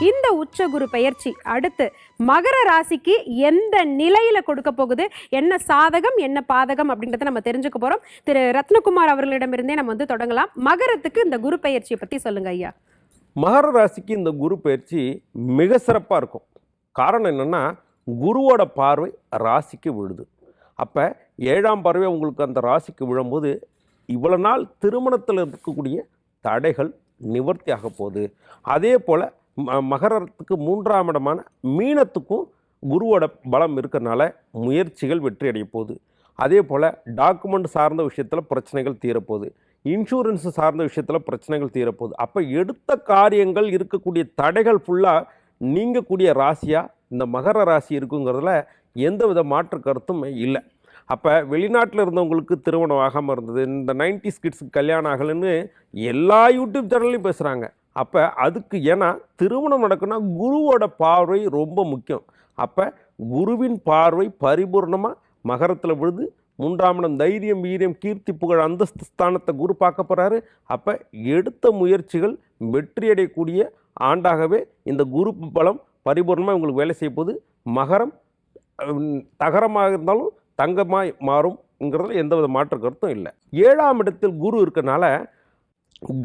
இந்த உச்ச குரு பெயர்ச்சி அடுத்து மகர ராசிக்கு எந்த நிலையில கொடுக்க போகுது, என்ன சாதகம் என்ன பாதகம் அப்படின்றத நம்ம தெரிஞ்சுக்க போறோம். திரு ரத்னகுமார் அவர்களிடமிருந்தே நம்ம தொடங்கலாம். மகரத்துக்கு இந்த குரு பெயர்ச்சியை பத்தி சொல்லுங்க ஐயா. மகர ராசிக்கு இந்த குரு பயிற்சி மிக சிறப்பாக இருக்கும். காரணம் என்னென்னா, குருவோட பார்வை ராசிக்கு விழுது. அப்போ 7ஆம் பார்வை உங்களுக்கு அந்த ராசிக்கு விழும்போது இவ்வளோ நாள் திருமணத்தில் இருக்கக்கூடிய தடைகள் நிவர்த்தி ஆக போகுது. அதே போல் மகரத்துக்கு 3ஆம் இடமான மீனத்துக்கும் குருவோட பலம் இருக்கிறனால முயற்சிகள் வெற்றி அடைய போகுது. அதே போல் டாக்குமெண்ட் சார்ந்த விஷயத்தில் பிரச்சனைகள் தீரப்போகுது. இன்சூரன்ஸ் சார்ந்த விஷயத்தில் பிரச்சனைகள் தீரப்போகுது. அப்போ எடுத்த காரியங்கள் இருக்கக்கூடிய தடைகள் ஃபுல்லாக நீங்கக்கூடிய ராசியாக இந்த மகர ராசி இருக்குங்கிறதுல எந்த வித மாற்று கருத்தும் இல்லை. அப்போ வெளிநாட்டில் இருந்தவங்களுக்கு திருமணம் ஆகாமல் இருந்தது, இந்த 90s கிட்ஸுக்கு கல்யாணம் ஆகலைன்னு எல்லா யூடியூப் சேனல்லையும் பேசுகிறாங்க. அப்போ அதுக்கு ஏன்னா திருமணம் நடக்குன்னா குருவோட பார்வை ரொம்ப முக்கியம். அப்போ குருவின் பார்வை பரிபூர்ணமாக மகரத்தில் விழுது. 3ஆம் இடம் தைரியம் வீரியம் கீர்த்தி புகழ் அந்தஸ்து ஸ்தானத்தை குரு பார்க்க போகிறாரு. அப்போ எடுத்த முயற்சிகள் வெற்றியடையக்கூடிய ஆண்டாகவே இந்த குரு பலம் பரிபூர்ணமாக உங்களுக்கு வேலை செய்ய போகுது. மகரம் தகரமாக இருந்தாலும் தங்கமாய் மாறும்ங்கிறதுல எந்தவித மாற்று கருத்தும் இல்லை. 7ஆம் இடத்தில் குரு இருக்கனால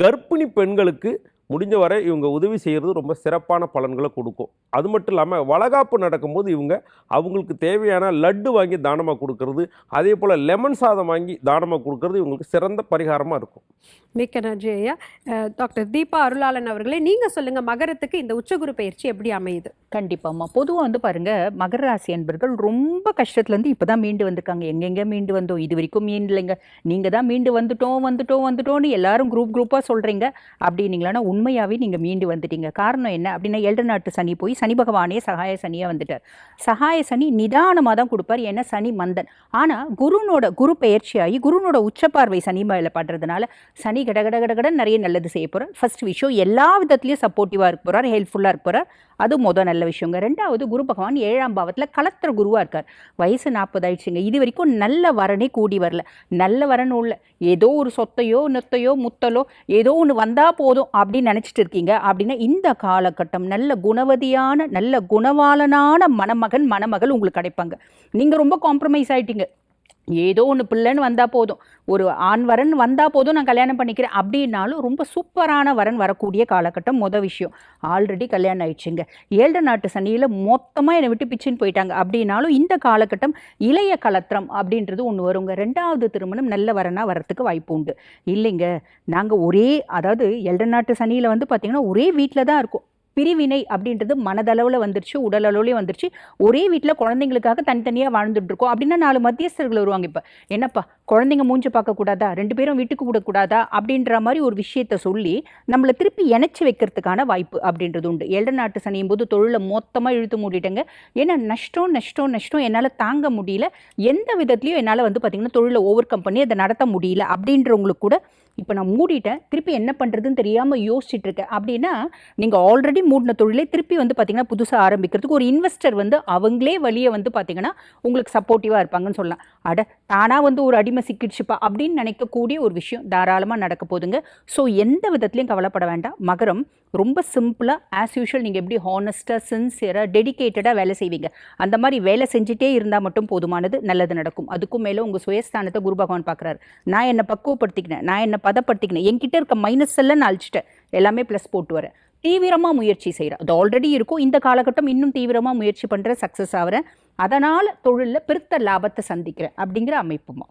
கர்ப்பிணி பெண்களுக்கு முடிஞ்ச வரை இவங்க உதவி செய்கிறது ரொம்ப சிறப்பான பலன்களை கொடுக்கும். அது மட்டும் இல்லாமல் வளகாப்பு நடக்கும்போது அவங்களுக்கு தேவையான லட்டு வாங்கி தானமாக கொடுக்கறது, அதே போல் லெமன் சாதம் வாங்கி தானமாக கொடுக்கறது இவங்களுக்கு சிறந்த பரிகாரமாக இருக்கும். மிக்க நன்றி ஐயா. டாக்டர் தீபா அருளாளன் அவர்களே, நீங்கள் சொல்லுங்கள், மகரத்துக்கு இந்த உச்சகுரு பயிற்சி எப்படி அமையுது? கண்டிப்பாம்மா. பொதுவாக பாருங்கள், மகர ராசி அன்பர்கள் ரொம்ப கஷ்டத்துலேருந்து இப்போ தான் மீண்டு வந்திருக்காங்க. எங்கெங்கே மீண்டு வந்தோம், இது வரைக்கும் மீண்டலைங்க, நீங்கள் தான் மீண்டு வந்துட்டோன்னு எல்லாரும் குரூப்பாக சொல்கிறீங்க. அப்படின்னீங்களான்னா உண்மையாகவே நீங்கள் மீண்டு வந்துட்டீங்க. காரணம் என்ன அப்படின்னா, 7 நாட்டு சனி போய் சனி பகவானே சகாய சனியாக வந்துட்டார். சகாய சனி நிதானமாக தான் கொடுப்பார், ஏன்னா சனி மந்தன். ஆனால் குரு பெயர்ச்சியாகி குருனோட உச்சப்பார்வை சனி மேலே படுறதுனால சனி கடகடகடகடன் நிறைய நல்லது செய்ய போகிறார். ஃபர்ஸ்ட் விஷயம், எல்லா விதத்துலையும் சப்போர்ட்டிவாக இருக்க போகிறார், ஹெல்ப்ஃபுல்லாக இருக்க போகிறார். அது நல்ல விஷயங்க. 2வது, குரு பகவான் 7ஆம் பாவத்தில் கலத்திர குருவாக இருக்கார். வயசு 40 ஆயிடுச்சுங்க. இது வரைக்கும் நல்ல வரனே கூடி வரல. நல்ல வரணும் இல்லை, ஏதோ ஒரு சொத்தையோ நொத்தையோ முத்தலோ ஏதோ ஒன்று வந்தால் போதும் அப்படின்னு நினச்சிட்டு இருக்கீங்க அப்படின்னா இந்த காலகட்டம் நல்ல குணவதியான நல்ல குணவாளனான மணமகள் உங்களுக்கு கிடைப்பாங்க. நீங்கள் ரொம்ப காம்ப்ரமைஸ் ஆகிட்டீங்க. ஏதோ ஒன்று பிள்ளைன்னு வந்தால் போதும், ஒரு ஆண் வரன் வந்தால் போதும், நான் கல்யாணம் பண்ணிக்கிறேன் அப்படின்னாலும் ரொம்ப சூப்பரான வரன் வரக்கூடிய காலகட்டம். விஷயம், ஆல்ரெடி கல்யாணம் ஆயிடுச்சுங்க, 7 நாட்டு சனியில் மொத்தமாக என்னை விட்டு பிச்சுன்னு போயிட்டாங்க அப்படின்னாலும் இந்த காலகட்டம் இளைய கலத்திரம் அப்படின்றது ஒன்று வருங்க. 2வது திருமணம் நல்ல வரனாக வரத்துக்கு வாய்ப்பு உண்டு. இல்லைங்க, நாங்கள் அதாவது 7 நாட்டு சனியில் பார்த்திங்கன்னா ஒரே வீட்டில் தான் இருக்கும். பிரிவினை அப்படின்றது மனதளவில் வந்துருச்சு, உடல் அளவுலேயும் வந்துருச்சு. ஒரே வீட்டில் குழந்தைங்களுக்காக தனித்தனியாக வாழ்ந்துட்டுருக்கோம் அப்படின்னா 4 மத்தியஸ்தர்கள் வருவாங்க. இப்போ என்னப்பா குழந்தைங்க மூஞ்சி பார்க்கக்கூடாதா, 2 பேரும் வீட்டுக்கு விடக்கூடாதா அப்படின்ற மாதிரி ஒரு விஷயத்த சொல்லி நம்மளை திருப்பி இணைச்சி வைக்கிறதுக்கான வாய்ப்பு அப்படின்றது உண்டு. 7 நாட்டு சனியும் போது தொழிலை மொத்தமாக இழுத்து மூடிட்டேங்க. ஏன்னா நஷ்டம் என்னால் தாங்க முடியல, எந்த விதத்துலையும் என்னால் பார்த்திங்கன்னா தொழிலை ஓவர் கம் பண்ணி அதை நடத்த முடியல அப்படின்றவங்களுக்கு கூட இப்போ நான் மூடிட்டேன், திருப்பி என்ன பண்ணுறதுன்னு தெரியாமல் யோசிச்சுட்டு இருக்கேன் அப்படின்னா, நீங்கள் ஆல்ரெடி மூடின தொழிலை திருப்பி பார்த்திங்கன்னா புதுசாக ஆரம்பிக்கிறதுக்கு ஒரு இன்வெஸ்டர் அவங்களே வழியை பார்த்திங்கன்னா உங்களுக்கு சப்போர்ட்டிவாக இருப்பாங்கன்னு சொல்லலாம். தானாக ஒரு அடிமை சிக்கிடுச்சுப்பா அப்படின்னு நினைக்கக்கூடிய ஒரு விஷயம் தாராளமாக நடக்க போதுங்க. ஸோ எந்த விதத்துலையும் கவலைப்பட வேண்டாம். மகரம் ரொம்ப சிம்பிளாக ஆஸ் யூஷுவல் நீங்கள் எப்படி ஹானஸ்ட்டாக சின்சியராக டெடிக்கேட்டடாக வேலை செய்வீங்க, அந்த மாதிரி வேலை செஞ்சுட்டே இருந்தால் மட்டும் போதுமானது, நல்லது நடக்கும். அதுக்கும் மேலே உங்கள் சுயஸ்தானத்தை குரு பகவான் பார்க்குறாரு. நான் என்னை பக்குவப்படுத்திக்கினேன், நான் என்னை பதப்படுத்திக்கினேன், என்கிட்ட இருக்க மைனஸ் எல்லாம் நான் அழிச்சிட்டேன், எல்லாமே ப்ளஸ் போட்டு வரேன். தீவிரமாக முயற்சி செய்கிறேன், அது ஆல்ரெடி இருக்கும். இந்த காலகட்டம் இன்னும் தீவிரமாக முயற்சி பண்ணுறேன், சக்ஸஸ் ஆகிறேன், அதனால் தொழிலில் பெருத்த லாபத்தை சந்திக்கிறேன் அப்படிங்கிற அமைப்புமா.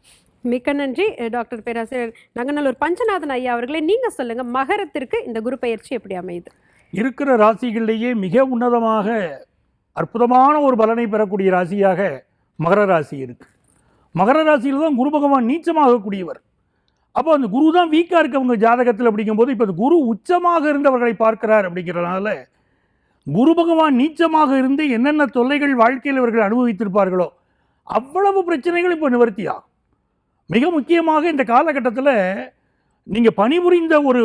மிக்க நன்றி டாக்டர் பேராசிரியர் நங்கநல்லூர் பஞ்சநாதன் ஐயா அவர்களே, நீங்கள் சொல்லுங்கள், மகரத்திற்கு இந்த குரு பயிற்சி எப்படி அமையுது? இருக்கிற ராசிகளிலேயே மிக உன்னதமாக அற்புதமான ஒரு பலனை பெறக்கூடிய ராசியாக மகர ராசி இருக்குது. மகர ராசியில் தான் குரு பகவான் நீச்சமாகக்கூடியவர். அப்போ அந்த குரு தான் வீக்காக இருக்கவங்க ஜாதகத்தில் அப்படிங்கும்போது இப்போ அந்த குரு உச்சமாக இருந்தவர்களை பார்க்கிறார். அப்படிங்கிறதுனால குரு பகவான் நீச்சமாக இருந்து என்னென்ன தொல்லைகள் வாழ்க்கையில் இவர்கள் அனுபவித்திருப்பார்களோ அவ்வளவு பிரச்சனைகள் இப்போ நிவர்த்தியாகும். மிக முக்கியமாக இந்த காலகட்டத்தில் நீங்கள் பணிபுரிந்த ஒரு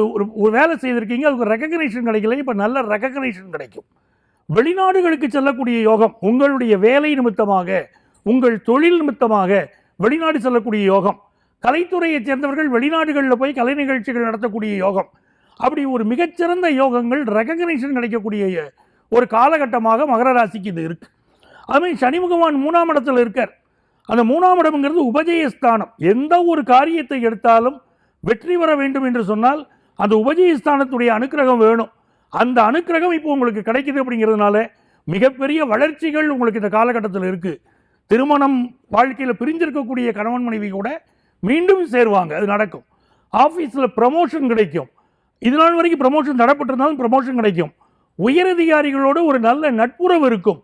வேலை செய்திருக்கீங்க, அதுக்கு ரெக்கக்னேஷன் கிடைக்கல, இப்போ நல்ல ரெக்கக்னேஷன் கிடைக்கும். வெளிநாடுகளுக்கு செல்லக்கூடிய யோகம், உங்களுடைய வேலை நிமித்தமாக உங்கள் தொழில் நிமித்தமாக வெளிநாடு செல்லக்கூடிய யோகம், கலைத்துறையைச் சேர்ந்தவர்கள் வெளிநாடுகளில் போய் கலை நிகழ்ச்சிகள் நடத்தக்கூடிய யோகம், அப்படி ஒரு மிகச்சிறந்த யோகங்கள் ரெக்கக்னேஷன் கிடைக்கக்கூடிய ஒரு காலகட்டமாக மகர ராசிக்கு இது இருக்குது. அதுமாதிரி சனி பகவான் 3ஆம் இடத்துல இருக்கார். அந்த 3ஆம் இடம்ங்கிறது உபஜயஸ்தானம். எந்த ஒரு காரியத்தை எடுத்தாலும் வெற்றி பெற வேண்டும் என்று சொன்னால் அந்த உபஜயஸ்தானத்துடைய அனுக்கிரகம் வேணும். அந்த அனுக்கிரகம் இப்போ உங்களுக்கு கிடைக்குது. அப்படிங்கிறதுனால மிகப்பெரிய வளர்ச்சிகள் உங்களுக்கு இந்த காலகட்டத்தில் இருக்குது. திருமணம் வாழ்க்கையில் பிரிஞ்சிருக்கக்கூடிய கணவன் மனைவி கூட மீண்டும் சேருவாங்க, அது நடக்கும். ஆஃபீஸில் ப்ரமோஷன் கிடைக்கும். இது நாள் வரைக்கும் ப்ரமோஷன் தடப்பட்டிருந்தாலும் ப்ரமோஷன் கிடைக்கும். உயரதிகாரிகளோடு ஒரு நல்ல நட்புறவு இருக்கும்.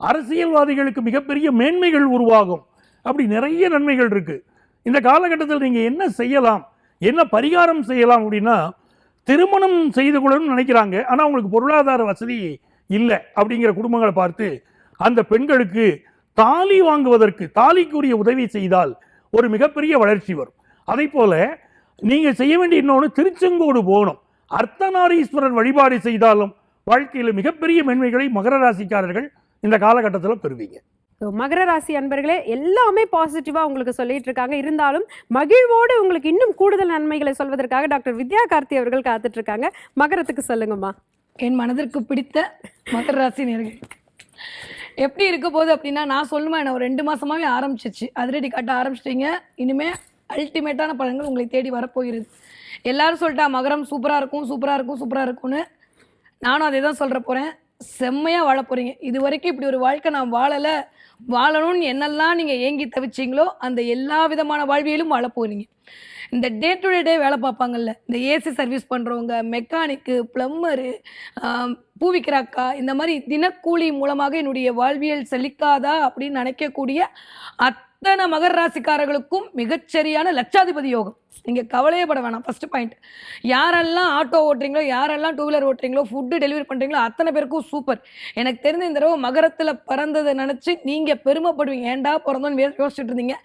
அரசியல்வாதிகளுக்கு மிகப்பெரிய மேன்மைகள் உருவாகும். அப்படி நிறைய நன்மைகள் இருக்குது. இந்த காலகட்டத்தில் நீங்கள் என்ன செய்யலாம், என்ன பரிகாரம் செய்யலாம் அப்படின்னா, திருமணம் செய்து கொள்ளணும்னு நினைக்கிறாங்க, ஆனால் அவங்களுக்கு பொருளாதார வசதி இல்லை அப்படிங்கிற குடும்பங்களை பார்த்து அந்த பெண்களுக்கு தாலி வாங்குவதற்கு தாலிக்குரிய உதவி செய்தால் ஒரு மிகப்பெரிய வளர்ச்சி வரும். அதே போல் நீங்கள் செய்ய வேண்டிய இன்னொன்று, திருச்செங்கோடு போகணும். அர்த்தநாரீஸ்வரர் வழிபாடு செய்தாலும் வாழ்க்கையில் மிகப்பெரிய மேன்மைகளை மகர ராசிக்காரர்கள் இந்த காலகட்டத்தில் பெறுவீங்க. மகர ராசி அன்பர்களே, எல்லாமே பாசிட்டிவாக உங்களுக்கு சொல்லிட்டு இருக்காங்க. இருந்தாலும் மகிழ்வோடு உங்களுக்கு இன்னும் கூடுதல் நன்மைகளை சொல்வதற்காக டாக்டர் வித்யா கார்த்தி அவர்கள் காத்துட்டு இருக்காங்க. மகரத்துக்கு சொல்லுங்கம்மா. என் மனதிற்கு பிடித்த மகர ராசி நேயர்களே, எப்படி இருக்க போகுது அப்படின்னா, நான் சொல்லுவேன், என்ன ஒரு 2 மாசமாவே ஆரம்பிச்சிச்சு, அதிரடி காட்ட ஆரம்பிச்சிட்டீங்க. இனிமே அல்டிமேட்டான பலன்கள் உங்களை தேடி வரப்போகிறது. எல்லாரும் சொல்லிட்டா மகரம் சூப்பராக இருக்கும், சூப்பராக இருக்கும், சூப்பராக இருக்கும்னு. நானும் அதே தான் சொல்கிற போகிறேன். செம்மையாக வாழ போகிறீங்க. இது வரைக்கும் இப்படி ஒரு வாழ்க்கை நான் வாழலை, வாழணும்னு என்னெல்லாம் நீங்கள் ஏங்கி தவிச்சிங்களோ அந்த எல்லா விதமான வாழ்வியலும் வாழ போகிறீங்க. இந்த டே டு டே வேலை பார்ப்பாங்கல்ல, இந்த ஏசி சர்வீஸ் பண்ணுறவங்க, மெக்கானிக்கு, ப்ளம்மரு, பூவிக்கிற அக்கா, இந்த மாதிரி தினக்கூலி மூலமாக என்னுடைய வாழ்வியல் செழிக்காதா அப்படின்னு நினைக்கக்கூடிய அத்தனை மகர ராசிக்காரர்களுக்கும் மிகச்சரியான லட்சாதிபதி யோகம். நீங்கள் கவலையே பட வேணாம். ஃபஸ்ட்டு பாயிண்ட், யாரெல்லாம் ஆட்டோ ஓட்டுறீங்களோ, யாரெல்லாம் 2 வீலர் ஓட்டுறீங்களோ, ஃபுட்டு டெலிவரி பண்ணுறீங்களோ, அத்தனை பேருக்கும் சூப்பர். எனக்கு தெரிஞ்ச இந்த தடவை மகரத்தில் பிறந்ததை நினச்சி நீங்கள் பெருமைப்படுவீங்க. ஏண்டா பிறந்தோன்னு யோசிச்சுட்டு இருந்தீங்க.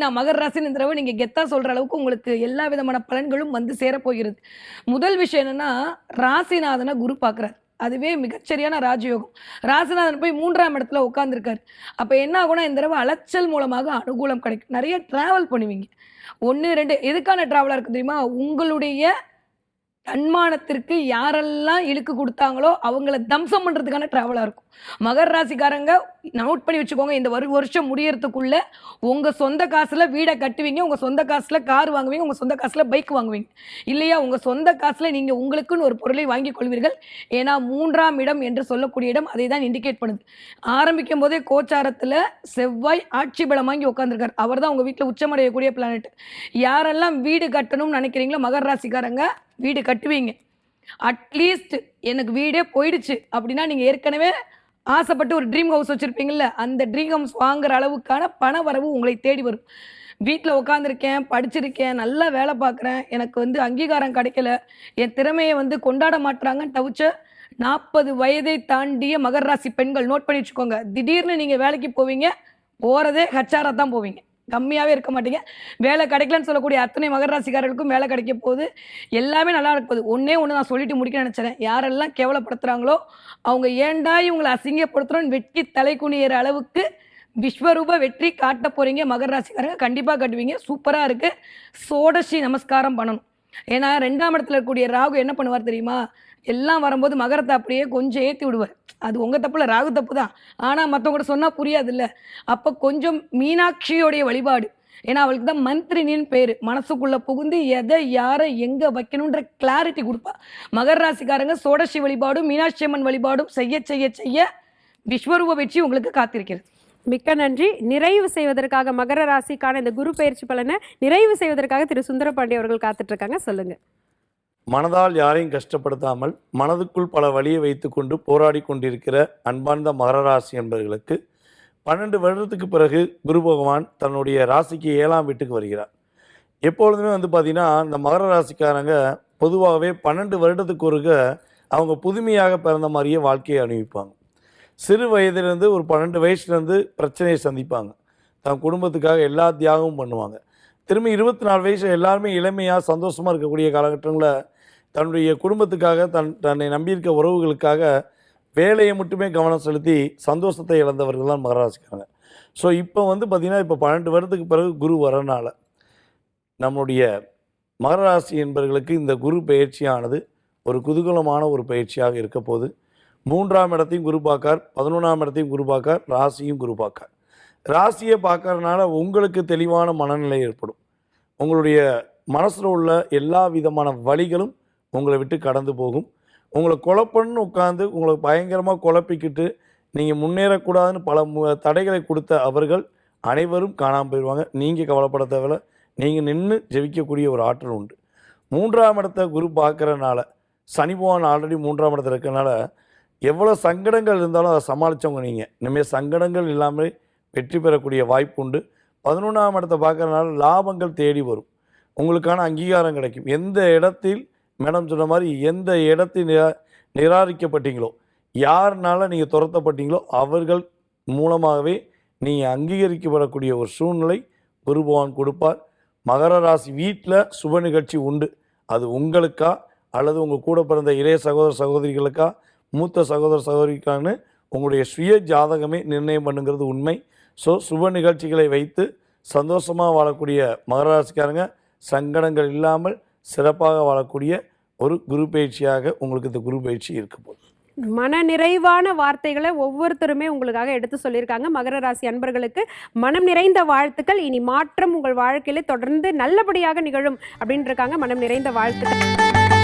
நான் மகர ராசின்னு இந்த தடவை நீங்கள் கெத்தாக சொல்கிற அளவுக்கு உங்களுக்கு எல்லா விதமான பலன்களும் வந்து சேரப்போகிறது. முதல் விஷயம் என்னென்னா, ராசிநாதனை குரு பார்க்குறாரு. அதுவே மிகச்சரியான ராஜயோகம். ராசிநாதன் போய் 3ஆம் இடத்துல உட்காந்துருக்காரு. அப்போ என்ன ஆகும்னா, இந்த தடவை அலைச்சல் மூலமாக அனுகூலம் கிடைக்கும். நிறைய ட்ராவல் பண்ணுவீங்க. 1 2 எதுக்கான ட்ராவலாக இருக்குது தெரியுமா? உங்களுடைய தன்மானத்திற்கு யாரெல்லாம் இழுக்கு கொடுத்தாங்களோ அவங்கள தம்சம் பண்ணுறதுக்கான ட்ராவலாக இருக்கும். மகர ராசிக்காரங்க நோட் பண்ணி வச்சுக்கோங்க, இந்த வருஷம் முடியறதுக்குள்ளே உங்கள் சொந்த காசில் வீடை கட்டுவீங்க, உங்கள் சொந்த காசில் கார் வாங்குவீங்க, உங்கள் சொந்த காசில் பைக் வாங்குவீங்க. இல்லையா, உங்கள் சொந்த காசில் நீங்கள் உங்களுக்குன்னு ஒரு பொருளை வாங்கி கொள்வீர்கள். ஏன்னா 3ஆம் இடம் என்று சொல்லக்கூடிய இடம் அதை தான் இண்டிகேட் பண்ணுது. ஆரம்பிக்கும் போதே கோச்சாரத்தில் செவ்வாய் ஆட்சி பலம் வாங்கி உட்காந்துருக்கார். அவர் தான் உங்கள் வீட்டில் உச்சமடையக்கூடிய பிளானட். யாரெல்லாம் வீடு கட்டணும்னு நினைக்கிறீங்களோ மகர ராசிக்காரங்க வீடு கட்டுவீங்க. அட்லீஸ்ட் எனக்கு வீடே போயிடுச்சு அப்படின்னா, நீங்கள் ஏற்கனவே ஆசைப்பட்டு ஒரு ட்ரீம் ஹவுஸ் வச்சுருப்பீங்கள்ல, அந்த ட்ரீம் ஹவுஸ் வாங்குற அளவுக்கான பண வரவு உங்களை தேடி வரும். வீட்டில் உட்காந்துருக்கேன், படிச்சிருக்கேன், நல்லா வேலை பார்க்குறேன், எனக்கு அங்கீகாரம் கிடைக்கல, என் திறமையை கொண்டாட மாட்டுறாங்கன்னு தவிச்ச 40 வயதை தாண்டிய மகர ராசி பெண்கள் நோட் பண்ணி வச்சுக்கோங்க. திடீர்னு நீங்கள் வேலைக்கு போவீங்க, போகிறதே ஹச்ஆராக தான் போவீங்க, கம்மியாகவே இருக்க மாட்டீங்க. வேலை கிடைக்கலன்னு சொல்லக்கூடிய அத்தனை மகர ராசிக்காரர்களுக்கும் வேலை கிடைக்க போகுது. எல்லாமே நல்லா இருக்க போகுது. ஒன்று நான் சொல்லிட்டு முடிக்க நினச்சிறேன். யாரெல்லாம் கேவலப்படுத்துகிறாங்களோ அவங்க ஏண்டா இவங்களை அசிங்கப்படுத்துகிறோன்னு வெட்டி தலை குனியிற அளவுக்கு விஸ்வரூப வெற்றி காட்ட போகிறீங்க மகர ராசிக்காரங்க. கண்டிப்பாக கட்டுவீங்க. சூப்பராக இருக்குது. சோடசி நமஸ்காரம் பண்ணணும். ஏன்னா 2ஆம் இடத்துல இருக்கக்கூடிய ராகு என்ன பண்ணுவார் தெரியுமா? எல்லாம் வரும்போது மகரத்தை அப்படியே கொஞ்சம் ஏற்றி விடுவார். அது உங்கள் தப்பு இல்லை, ராகு தப்பு தான். ஆனால் மற்றவங்கள்ட்ட சொன்னால் புரியாது இல்லை. அப்போ கொஞ்சம் மீனாட்சியோடைய வழிபாடு, ஏன்னா அவளுக்கு தான் மந்திரினின்னு பேர், மனசுக்குள்ளே புகுந்து எதை யாரை எங்கே வைக்கணுன்ற கிளாரிட்டி கொடுப்பா. மகர ராசிக்காரங்க சோடசி வழிபாடும் மீனாட்சி அம்மன் வழிபாடும் செய்ய செய்ய செய்ய விஸ்வரூப வெற்றி உங்களுக்கு காத்திருக்கிறது. மிக்க நன்றி. நிறைவு செய்வதற்காக மகர ராசிக்கான இந்த குரு பயிற்சி பலனை நிறைவு செய்வதற்காக திரு சுந்தரபாண்டி அவர்கள் காத்துட்டு இருக்காங்க. சொல்லுங்க. மனதால் யாரையும் கஷ்டப்படுத்தாமல் மனதுக்குள் பல வழியை வைத்து கொண்டு போராடி கொண்டிருக்கிற அன்பார்ந்த மகர ராசி என்பவர்களுக்கு 12 வருடத்துக்கு பிறகு குரு பகவான் தன்னுடைய ராசிக்கு 7ஆம் வீட்டுக்கு வருகிறார். எப்பொழுதுமே பார்த்திங்கன்னா இந்த மகர ராசிக்காரங்க பொதுவாகவே 12 வருடத்துக்கு ஒருக்க அவங்க புதுமையாக பிறந்த மாதிரியே வாழ்க்கையை அனுபவிப்பாங்க. சிறு வயதிலேருந்து ஒரு 12 வயசுலேருந்து பிரச்சனையை சந்திப்பாங்க. தன் குடும்பத்துக்காக எல்லா தியாகமும் பண்ணுவாங்க. திரும்பி 24 வயசு எல்லாருமே இளமையாக சந்தோஷமாக இருக்கக்கூடிய காலகட்டங்களில் தன்னுடைய குடும்பத்துக்காக தன்னை நம்பியிருக்க உறவுகளுக்காக வேலையை மட்டுமே கவனம் செலுத்தி சந்தோஷத்தை இழந்தவர்கள் தான் மகர ராசிக்காரங்க. ஸோ இப்போ பார்த்திங்கன்னா இப்போ 12 வருடத்துக்கு பிறகு குரு வரனால நம்முடைய மகர ராசி என்பவர்களுக்கு இந்த குரு பயிற்சியானது ஒரு குதூகலமான ஒரு பயிற்சியாக இருக்க போது. 3ஆம் இடத்தையும் குரு பார்க்கார், 11ஆம் இடத்தையும் குரு பார்க்கார், ராசியும் குரு பார்க்கார். ராசியை பார்க்கறதுனால உங்களுக்கு தெளிவான மனநிலை ஏற்படும். உங்களுடைய மனசில் உள்ள எல்லா விதமான வழிகளும் உங்களை விட்டு கடந்து போகும். உங்களை குழப்பன்னு உட்காந்து உங்களை பயங்கரமாக குழப்பிக்கிட்டு நீங்கள் முன்னேறக்கூடாதுன்னு பல தடைகளை கொடுத்த அவர்கள் அனைவரும் காணாமல் போயிடுவாங்க. நீங்கள் கவலைப்பட தேவையில்ல. நீங்கள் நின்று ஜெயிக்கக்கூடிய ஒரு ஆற்றல் உண்டு. 3ஆம் இடத்தை குரு பார்க்கறனால, சனி பகவான் ஆல்ரெடி 3ஆம் இடத்துல இருக்கிறனால எவ்வளோ சங்கடங்கள் இருந்தாலும் அதை சமாளித்தவங்க நீங்கள். இனிமேல் சங்கடங்கள் இல்லாமல் வெற்றி பெறக்கூடிய வாய்ப்பு உண்டு. 11ஆம் இடத்தை பார்க்கறனால லாபங்கள் தேடி வரும். உங்களுக்கான அங்கீகாரம் கிடைக்கும். எந்த இடத்தில் மேடம் சொன்ன மாதிரி எந்த இடத்தில் நிராகரிக்கப்பட்டீங்களோ, யாருனால நீங்கள் துரத்தப்பட்டீங்களோ அவர்கள் மூலமாகவே நீங்கள் அங்கீகரிக்கப்படக்கூடிய ஒரு சூழ்நிலை குரு பகவான் கொடுப்பார். மகர ராசி வீட்டில் சுப நிகழ்ச்சி உண்டு. அது உங்களுக்கா அல்லது உங்கள் கூட பிறந்த இளைய சகோதர சகோதரிகளுக்கா, மூத்த சகோதர சகோதரிக்கான்னு உங்களுடைய சுய ஜாதகமே நிர்ணயம் பண்ணுங்கிறது உண்மை. ஸோ சுப நிகழ்ச்சிகளை வைத்து சந்தோஷமாக வாழக்கூடிய மகர ராசிக்காரங்க சங்கடங்கள் இல்லாமல் சிறப்பாக வாழக்கூடிய ஒரு குரு பயிற்சியாக உங்களுக்கு இந்த குரு பயிற்சி இருக்க போகுது. மன நிறைவான வார்த்தைகளை ஒவ்வொருத்தருமே உங்களுக்காக எடுத்து சொல்லியிருக்காங்க. மகர ராசி அன்பர்களுக்கு மனம் நிறைந்த வாழ்த்துக்கள். இனி மாற்றம் உங்கள் வாழ்க்கையில தொடர்ந்து நல்லபடியாக நிகழும் அப்படின்னு இருக்காங்க. மனம் நிறைந்த வாழ்த்துக்கள்.